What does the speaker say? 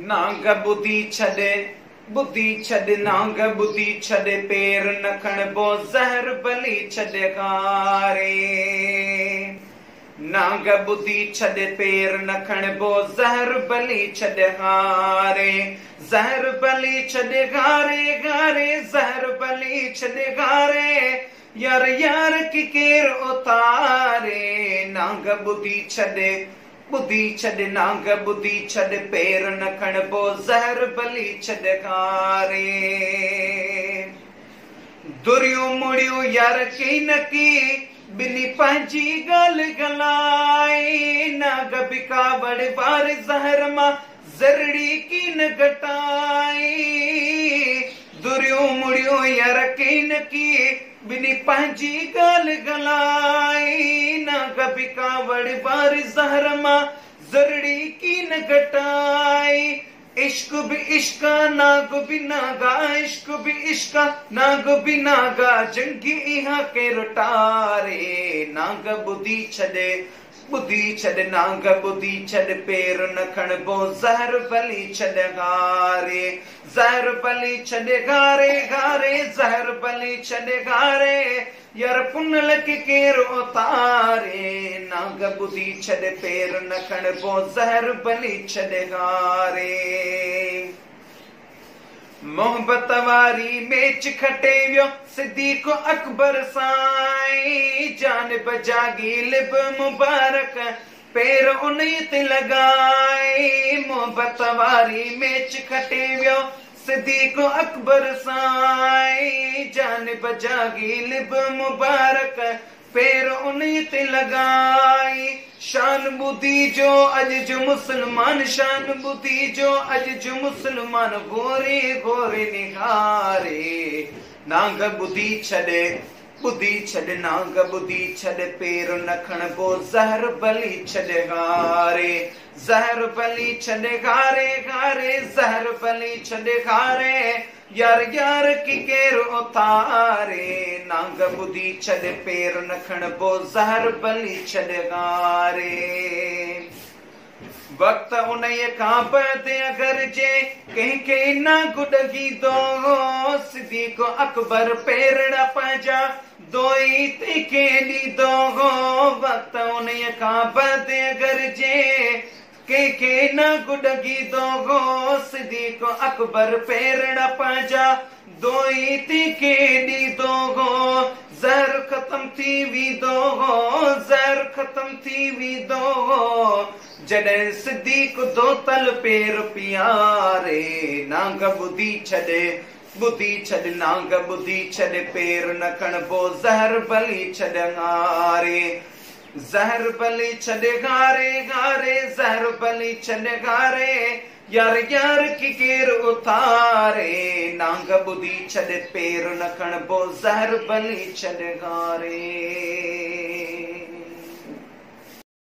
नांग बुद्धि छॾे बुद्धि छॾ नांग बुद्धि छॾ पेर न खणबो ज़हर भली छॾ खारे नांग बुद्धि छॾ पेर न खणबो ज़हर भली छॾ खारे ज़हर भली छॾ खारे खारे ज़हर भली छॾ खारे यार यार की केर उतारे नांग बुद्धि छॾ बुद्धि छॾ नांग बुद्धि छॾ पेर न खणबो ज़हर भली छॾ खारे दुरियूं मुड़ियूं यार की न की बिनी पंहिंजी ॻाल्हि गलाए नाग बिकावड़ वार ज़हर मां ज़रड़ी की न घटाए दुरियूं मुड़ियूं यार की न की बिनी पंहिंजी ॻाल्हि गलाए नाग बिकावड़ वार ज़हर मां ज़रड़ी की न घटाए इश्क भी इश्का नाग भी नागा इश्क भी इश्का नाग भी नागा जंगी इहा के रुटारे नाग बुद्धि छॾ नांग बुद्धि छॾ पेर न खणबो ज़हर भली छॾ खारे ज़हर भली छॾ खारे खारे ज़हर भली छॾ खारे यार पुनल के केर उतारे नांग बुद्धि छॾ पेर न खणबो ज़हर भली छॾ खारे मोहब्बत वारी मेच खटे वियो सिद्दीक़ अकबर साईं जानिब जागी लिब मुबारक पेर उन्हीं ते लगाए मोहब्बत वारी मेच खटे वियो सिद्दीक़ अकबर साईं जानिब जागी लिब मुबारक पेर उन्हीं ते लगाई शान बुद्धि जो अज जो मुसलमान शान बुद्धि जो अज जो मुसलमान गोरे गोरे निहारे नांग बुद्धि छॾ नांग बुद्धि छॾ पेर न खणबो ज़हर भली छॾ खारे ज़हर भली छॾ खारे खारे ज़हर भली छॾ खारे यार यार की केर उतारे नांग बुद्धि छॾ पेर न खणबो ज़हर भली छॾ खारे वक्त उन्हीअ खां बदे अगर जे कंहिंखे न गुॾगी दो सिद्दीक़ अकबर पेरड़ा पंहिंजा दोई तंहिंखे ॾींदो वक्त उन्हीअ खां बदे अगर जे कंहिंखे न गुॾगी दो सिद्दीक़ अकबर पेरड़ा पंहिंजा दोई तंहिंखे ॾींदो ज़हर ख़त्म थी वेंदो ज़हर ख़त्म थी वेंदो जॾहिं सिद्दीक़ धोतल पेर पियारे नांग बुद्धि छॾ नांग बुद्धि छॾ पेर न खणबो ज़हर भली छॾ खारे ज़हर भली छॾ खारे खारे ज़हर भली छॾ खारे यार यार की केर उतारे नांग बुद्धि छॾ पेर न खणबो ज़हर भली छॾ खारे।